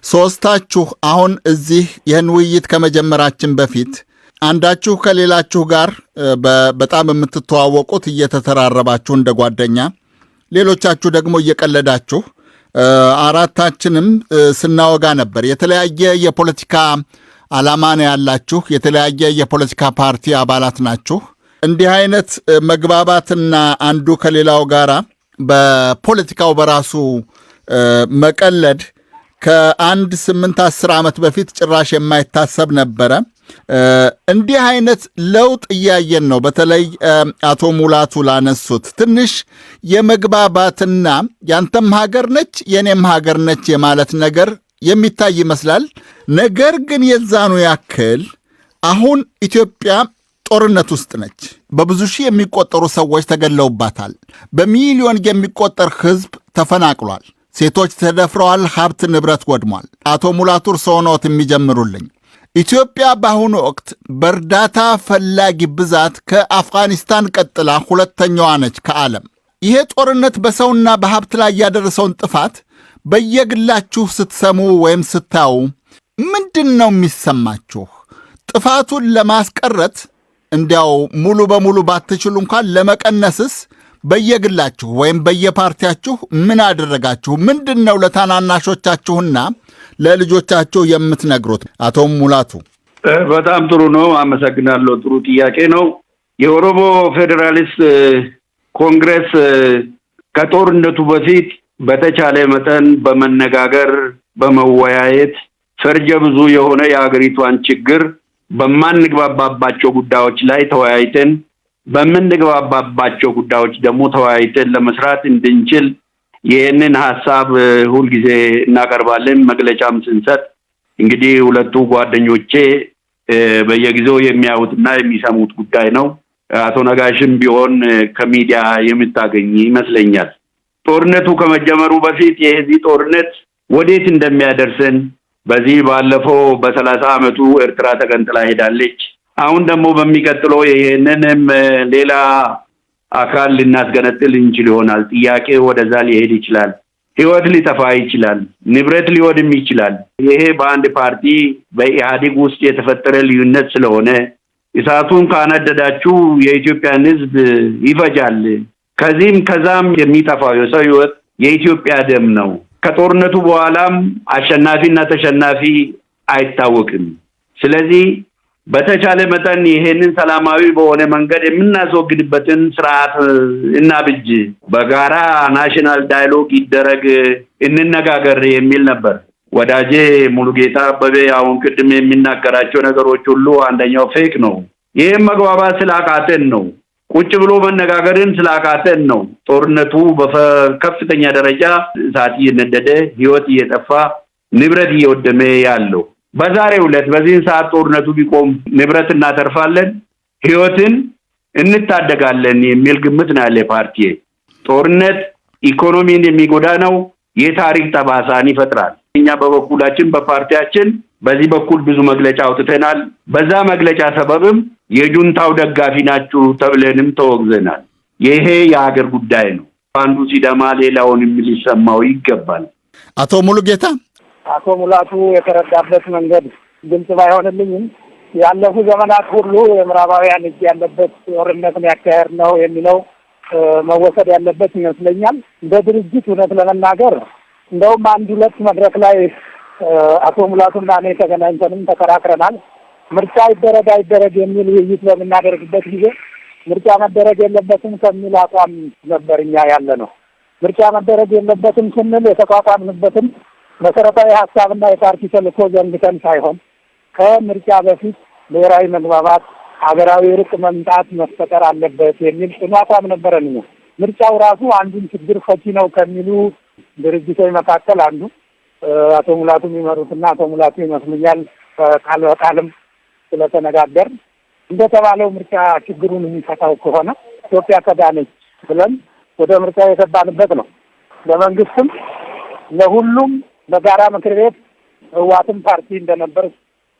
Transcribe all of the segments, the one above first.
ሶስታችሁ አሁን እዚህ ይህን ውይይት ከመጀመራችን በፊት አንዳችሁ ከሌላችሁ ጋር በጣም የምትተዋወቁት እየተተራረባችሁ እንደ ጓደኛ፣ ሌሎቻችሁ ደግሞ እየቀለዳችሁ አራታችንም ስናወጋ ነበር። የተለያየ የፖለቲካ ዓላማ ነው ያላችሁ፣ የተለያየ የፖለቲካ ፓርቲ አባላት ናችሁ። እንዲህ አይነት መግባባትና አንዱ ከሌላው ጋራ በፖለቲካው በራሱ መቀለድ ከአንድ 8-10 ዓመት በፊት ጭራሽ የማይታሰብ ነበረ። እንዲህ አይነት ለውጥ እያየን ነው። በተለይ አቶ ሙላቱ ላነሱት ትንሽ የመግባባትና ያንተም ሀገር ነች የኔም ሀገር ነች የማለት ነገር የሚታይ ይመስላል። ነገር ግን የዛኑ ያክል አሁን ኢትዮጵያ ጦርነት ውስጥ ነች። በብዙ ሺህ የሚቆጠሩ ሰዎች ተገለውባታል። በሚሊዮን የሚቆጠር ሕዝብ ተፈናቅሏል። ሴቶች ተደፍረዋል። ሀብት ንብረት ወድሟል። አቶ ሙላቱ እርስዎ ነዎት የሚጀምሩልኝ። ኢትዮጵያ በአሁኑ ወቅት በእርዳታ ፈላጊ ብዛት ከአፍጋኒስታን ቀጥላ ሁለተኛዋ ነች ከዓለም። ይሄ ጦርነት በሰውና በሀብት ላይ ያደረሰውን ጥፋት በየግላችሁ ስትሰሙ ወይም ስታዩ ምንድን ነው የሚሰማችሁ? ጥፋቱን ለማስቀረት እንዲያው ሙሉ በሙሉ ባትችሉ እንኳን ለመቀነስስ በየግላችሁ ወይም በየፓርቲያችሁ ምን አደረጋችሁ? ምንድን ነው ለታናናሾቻችሁና ለልጆቻችሁ የምትነግሩት? አቶ ሙላቱ። በጣም ጥሩ ነው፣ አመሰግናለሁ። ጥሩ ጥያቄ ነው። የኦሮሞ ፌዴራሊስት ኮንግረስ ከጦርነቱ በፊት በተቻለ መጠን በመነጋገር በመወያየት ፈርጀ ብዙ የሆነ የሀገሪቷን ችግር በማንግባባባቸው ጉዳዮች ላይ ተወያይተን በምንግባባባቸው ጉዳዮች ደግሞ ተወያይተን ለመስራት እንድንችል ይህንን ሐሳብ ሁልጊዜ እናቀርባለን። መግለጫም ስንሰጥ እንግዲህ ሁለቱ ጓደኞቼ በየጊዜው የሚያዩትና የሚሰሙት ጉዳይ ነው። አቶ ነጋሽም ቢሆን ከሚዲያ የምታገኝ ይመስለኛል። ጦርነቱ ከመጀመሩ በፊት የዚህ ጦርነት ወዴት እንደሚያደርሰን በዚህ ባለፈው በ30 ዓመቱ ኤርትራ ተገንጥላ ሄዳለች። አሁን ደግሞ በሚቀጥለው ይሄንንም ሌላ አካል ልናስገነጥል እንችል ይሆናል። ጥያቄ ወደዛ ሊሄድ ይችላል። ህይወት ሊጠፋ ይችላል። ንብረት ሊወድም ይችላል። ይሄ በአንድ ፓርቲ በኢህአዴግ ውስጥ የተፈጠረ ልዩነት ስለሆነ እሳቱን ካነደዳችሁ የኢትዮጵያን ህዝብ ይፈጃል። ከዚህም ከዛም የሚጠፋው የሰው ህይወት የኢትዮጵያ ደም ነው። ከጦርነቱ በኋላም አሸናፊና ተሸናፊ አይታወቅም። ስለዚህ በተቻለ መጠን ይሄንን ሰላማዊ በሆነ መንገድ የምናስወግድበትን ስርዓት እናብጅ፣ በጋራ ናሽናል ዳያሎግ ይደረግ፣ እንነጋገር የሚል ነበር። ወዳጄ ሙሉጌታ አበበ አሁን ቅድም የሚናገራቸው ነገሮች ሁሉ አንደኛው ፌክ ነው። ይሄም መግባባት ስላቃተን ነው። ቁጭ ብሎ መነጋገርን ስላቃተን ነው። ጦርነቱ በከፍተኛ ደረጃ እሳት እየነደደ ህይወት እየጠፋ ንብረት እየወደመ ያለው። በዛሬው ዕለት በዚህ ሰዓት ጦርነቱ ቢቆም ንብረት እናተርፋለን፣ ህይወትን እንታደጋለን የሚል ግምት ነው ያለ ፓርቲ። ጦርነት ኢኮኖሚን የሚጎዳ ነው፣ የታሪክ ጠባሳን ይፈጥራል። እኛ በበኩላችን በፓርቲያችን በዚህ በኩል ብዙ መግለጫ አውጥተናል። በዛ መግለጫ ሰበብም የጁንታው ደጋፊ ናችሁ ተብለንም ተወግዘናል። ይሄ የሀገር ጉዳይ ነው። አንዱ ሲደማ ሌላውን ሊሰማው ይገባል። አቶ ሙሉጌታ። አቶ ሙላቱ የተረዳበት መንገድ ግልጽ ባይሆንልኝም ያለፉ ዘመናት ሁሉ የምዕራባውያን እጅ ያለበት ጦርነትን ያካሄድ ነው የሚለው መወሰድ ያለበት ይመስለኛል። እንደ ድርጅት እውነት ለመናገር እንደውም አንድ ሁለት መድረክ ላይ አቶ ሙላቱና እኔ ተገናኝተንም ተከራክረናል። ምርጫ ይደረግ የሚል ውይይት በምናደርግበት ጊዜ ምርጫ መደረግ የለበትም ከሚል አቋም ነበር እኛ ያለ ነው። ምርጫ መደረግ የለበትም ስንል የተቋቋምንበትን መሰረታዊ ሀሳብና የፓርቲ ተልዕኮ ዘንግተን ሳይሆን ከምርጫ በፊት ብሔራዊ መግባባት፣ ሀገራዊ እርቅ መምጣት መፈጠር አለበት የሚል ጽኑ አቋም ነበረን። ምርጫው ራሱ አንዱን ችግር ፈቺ ነው ከሚሉ ድርጅቶች መካከል አንዱ አቶ ሙላቱ የሚመሩትና አቶ ሙላቱ ይመስሉኛል ቃል በቃልም ስለተነጋገር እንደተባለው ምርጫ ችግሩን የሚፈታው ከሆነ ኢትዮጵያ ከዳነች ብለን ወደ ምርጫ የገባንበት ነው። ለመንግስትም ለሁሉም በጋራ ምክር ቤት ህወሓትም ፓርቲ እንደነበር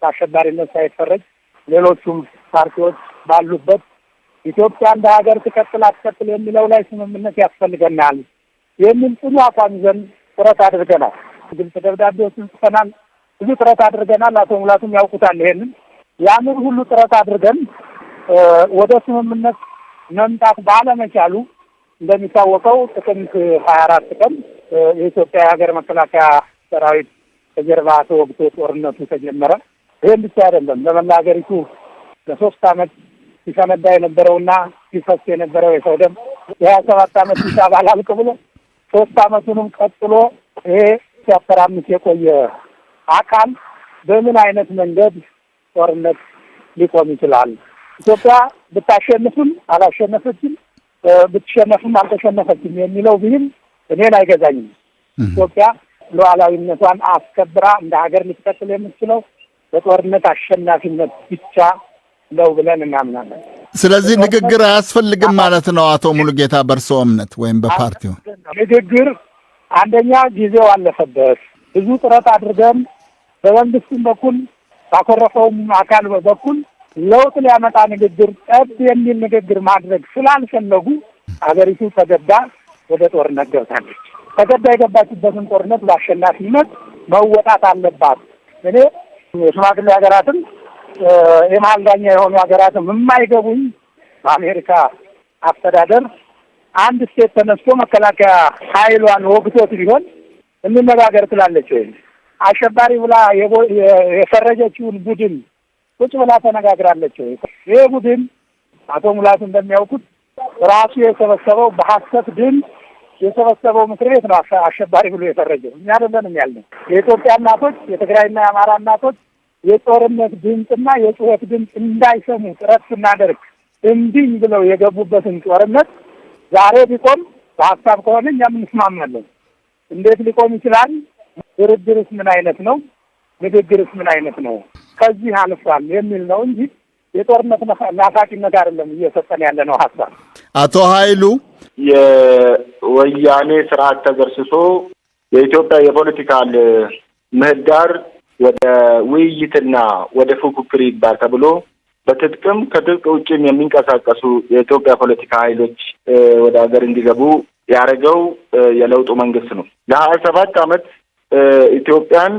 አሸባሪነት ሳይፈረጅ ሌሎቹም ፓርቲዎች ባሉበት ኢትዮጵያ እንደ ሀገር ትቀጥል የሚለው ላይ ስምምነት ያስፈልገናል የሚል ጽኑ አቋም ይዘን ጥረት አድርገናል። ግልጽ ደብዳቤዎችን ጽፈናል። ብዙ ጥረት አድርገናል። አቶ ሙላቱም ያውቁታል ይሄንን። ያንን ሁሉ ጥረት አድርገን ወደ ስምምነት መምጣት ባለመቻሉ እንደሚታወቀው ጥቅምት 24 ቀን የኢትዮጵያ የሀገር መከላከያ ሰራዊት ከጀርባ ተወግቶ ጦርነቱ ተጀመረ። ይህም ብቻ አይደለም። በመላ ሀገሪቱ ለ3 ዓመት ሲፈነዳ የነበረውና ሲፈስ የነበረው የሰው ደም የ27 ዓመት ሂሳብ አላልቅ ብሎ 3 ዓመቱንም ቀጥሎ ይሄ ሲያተራምስ የቆየ አካል በምን አይነት መንገድ ጦርነት ሊቆም ይችላል? ኢትዮጵያ ብታሸንፍም አላሸነፈችም፣ ብትሸነፍም አልተሸነፈችም የሚለው ብሂል እኔን አይገዛኝም። ኢትዮጵያ ሉዓላዊነቷን አስከብራ እንደ ሀገር ልትቀጥል የምትችለው በጦርነት አሸናፊነት ብቻ ነው ብለን እናምናለን። ስለዚህ ንግግር አያስፈልግም ማለት ነው አቶ ሙሉጌታ፣ በእርስዎ እምነት ወይም በፓርቲው? ንግግር አንደኛ ጊዜው አለፈበት። ብዙ ጥረት አድርገን በመንግስትም በኩል ባኮረፈውም አካል በኩል ለውጥ ሊያመጣ ንግግር ጠብ የሚል ንግግር ማድረግ ስላልፈለጉ አገሪቱ ተገዳ ወደ ጦርነት ገብታለች። ተገዳ የገባችበትን ጦርነት በአሸናፊነት መወጣት አለባት። እኔ የሽማግሌ ሀገራትም የመሀል ዳኛ የሆኑ ሀገራትም የማይገቡኝ በአሜሪካ አስተዳደር አንድ ስቴት ተነስቶ መከላከያ ኃይሏን ወግቶት ቢሆን እንነጋገር ትላለች ወይ? አሸባሪ ብላ የፈረጀችውን ቡድን ቁጭ ብላ ተነጋግራለች ወይ? ይሄ ቡድን አቶ ሙላቱ እንደሚያውቁት ራሱ የሰበሰበው በሐሰት ድምፅ የሰበሰበው ምክር ቤት ነው አሸባሪ ብሎ የፈረጀው። እኛ አይደለንም ያልነው። የኢትዮጵያ እናቶች፣ የትግራይና የአማራ እናቶች የጦርነት ድምፅና የጩኸት ድምፅ እንዳይሰሙ ጥረት ስናደርግ እንዲህ ብለው የገቡበትን ጦርነት ዛሬ ቢቆም በሀሳብ ከሆነ እኛም እንስማማለን። እንዴት ሊቆም ይችላል? ድርድርስ ምን አይነት ነው? ንግግርስ ምን አይነት ነው? ከዚህ አልፏል የሚል ነው እንጂ የጦርነት ናፋቂነት አይደለም እየሰጠን ያለ ነው ሀሳብ። አቶ ኃይሉ የወያኔ ስርዓት ተገርስሶ የኢትዮጵያ የፖለቲካል ምህዳር ወደ ውይይትና ወደ ፉክክር ይባል ተብሎ በትጥቅም ከትጥቅ ውጭም የሚንቀሳቀሱ የኢትዮጵያ ፖለቲካ ኃይሎች ወደ ሀገር እንዲገቡ ያደረገው የለውጡ መንግስት ነው። ለ27 ዓመት ኢትዮጵያን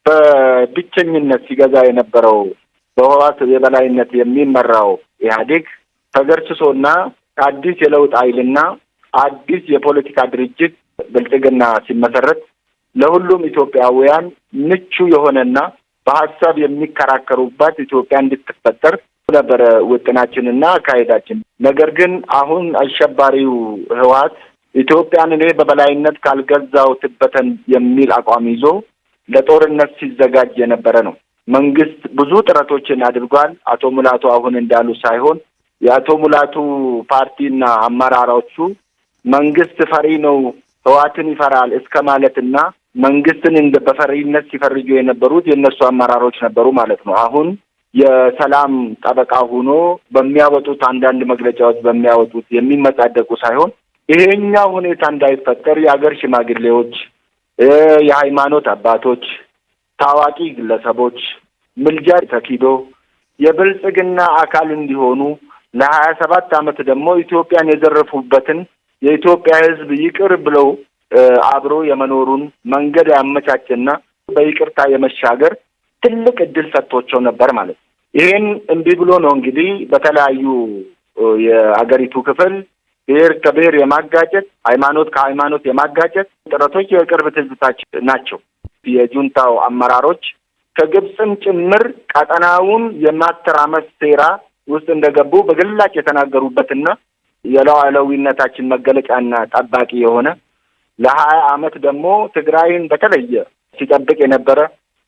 በብቸኝነት ሲገዛ የነበረው በህወሓት የበላይነት የሚመራው ኢህአዴግ ተገርስሶና አዲስ የለውጥ ኃይልና አዲስ የፖለቲካ ድርጅት ብልጽግና ሲመሰረት ለሁሉም ኢትዮጵያውያን ምቹ የሆነና በሀሳብ የሚከራከሩባት ኢትዮጵያ እንድትፈጠር ነበረ ውጥናችንና አካሄዳችን። ነገር ግን አሁን አሸባሪው ህወሓት ኢትዮጵያን እኔ በበላይነት ካልገዛው ትበተን የሚል አቋም ይዞ ለጦርነት ሲዘጋጅ የነበረ ነው። መንግስት ብዙ ጥረቶችን አድርጓል። አቶ ሙላቱ አሁን እንዳሉ ሳይሆን የአቶ ሙላቱ ፓርቲና አመራሮቹ መንግስት ፈሪ ነው፣ ህወሓትን ይፈራል እስከ ማለትና መንግስትን እንደ በፈሪነት ሲፈርጁ የነበሩት የእነሱ አመራሮች ነበሩ ማለት ነው። አሁን የሰላም ጠበቃ ሆኖ በሚያወጡት አንዳንድ መግለጫዎች በሚያወጡት የሚመጻደቁ ሳይሆን ይሄኛው ሁኔታ እንዳይፈጠር የሀገር ሽማግሌዎች፣ የሃይማኖት አባቶች፣ ታዋቂ ግለሰቦች ምልጃ ተኪዶ የብልጽግና አካል እንዲሆኑ ለ27 ዓመት ደግሞ ኢትዮጵያን የዘረፉበትን የኢትዮጵያ ህዝብ ይቅር ብለው አብሮ የመኖሩን መንገድ ያመቻቸና በይቅርታ የመሻገር ትልቅ እድል ሰጥቶቸው ነበር ማለት ነው። ይሄን እምቢ ብሎ ነው እንግዲህ በተለያዩ የአገሪቱ ክፍል ብሔር ከብሔር የማጋጨት፣ ሃይማኖት ከሃይማኖት የማጋጨት ጥረቶች የቅርብ ትዝታችን ናቸው። የጁንታው አመራሮች ከግብፅም ጭምር ቀጠናውን የማተራመስ ሴራ ውስጥ እንደገቡ በግላጭ የተናገሩበትና የሉዓላዊነታችን መገለጫና ጠባቂ የሆነ ለ20 ዓመት ደግሞ ትግራይን በተለየ ሲጠብቅ የነበረ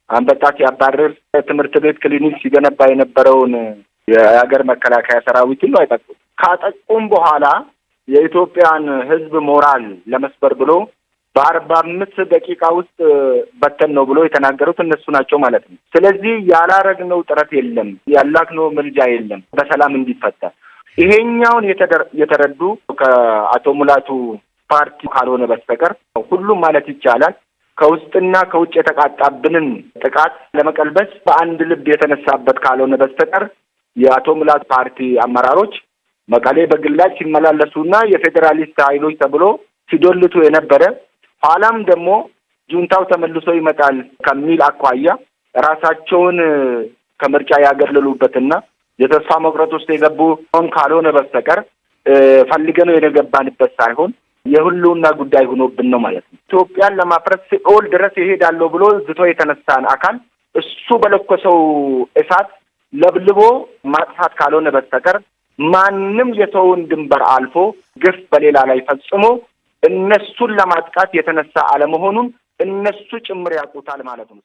አንበጣ ሲያባርር ትምህርት ቤት ክሊኒክ ሲገነባ የነበረውን የሀገር መከላከያ ሰራዊት ሁሉ አይጠቁም። ካጠቁም በኋላ የኢትዮጵያን ህዝብ ሞራል ለመስበር ብሎ በ45 ደቂቃ ውስጥ በተን ነው ብሎ የተናገሩት እነሱ ናቸው ማለት ነው። ስለዚህ ያላረግነው ጥረት የለም፣ ያላክነው ምልጃ የለም በሰላም እንዲፈታ። ይሄኛውን የተረዱ ከአቶ ሙላቱ ፓርቲ ካልሆነ በስተቀር ሁሉም ማለት ይቻላል ከውስጥና ከውጭ የተቃጣብንን ጥቃት ለመቀልበስ በአንድ ልብ የተነሳበት ካልሆነ በስተቀር የአቶ ሙላቱ ፓርቲ አመራሮች መቀሌ በግላጭ ሲመላለሱና የፌዴራሊስት ኃይሎች ተብሎ ሲዶልቱ የነበረ ኋላም ደግሞ ጁንታው ተመልሶ ይመጣል ከሚል አኳያ ራሳቸውን ከምርጫ ያገለሉበትና የተስፋ መቁረጥ ውስጥ የገቡ ካልሆነ በስተቀር ፈልገነው የገባንበት ሳይሆን የሁሉና ጉዳይ ሆኖብን ነው ማለት ነው። ኢትዮጵያን ለማፍረስ ሲኦል ድረስ ይሄዳለሁ ብሎ ዝቶ የተነሳን አካል እሱ በለኮሰው እሳት ለብልቦ ማጥፋት ካልሆነ በስተቀር ማንም የሰውን ድንበር አልፎ ግፍ በሌላ ላይ ፈጽሞ እነሱን ለማጥቃት የተነሳ አለመሆኑን እነሱ ጭምር ያውቁታል ማለት ነው።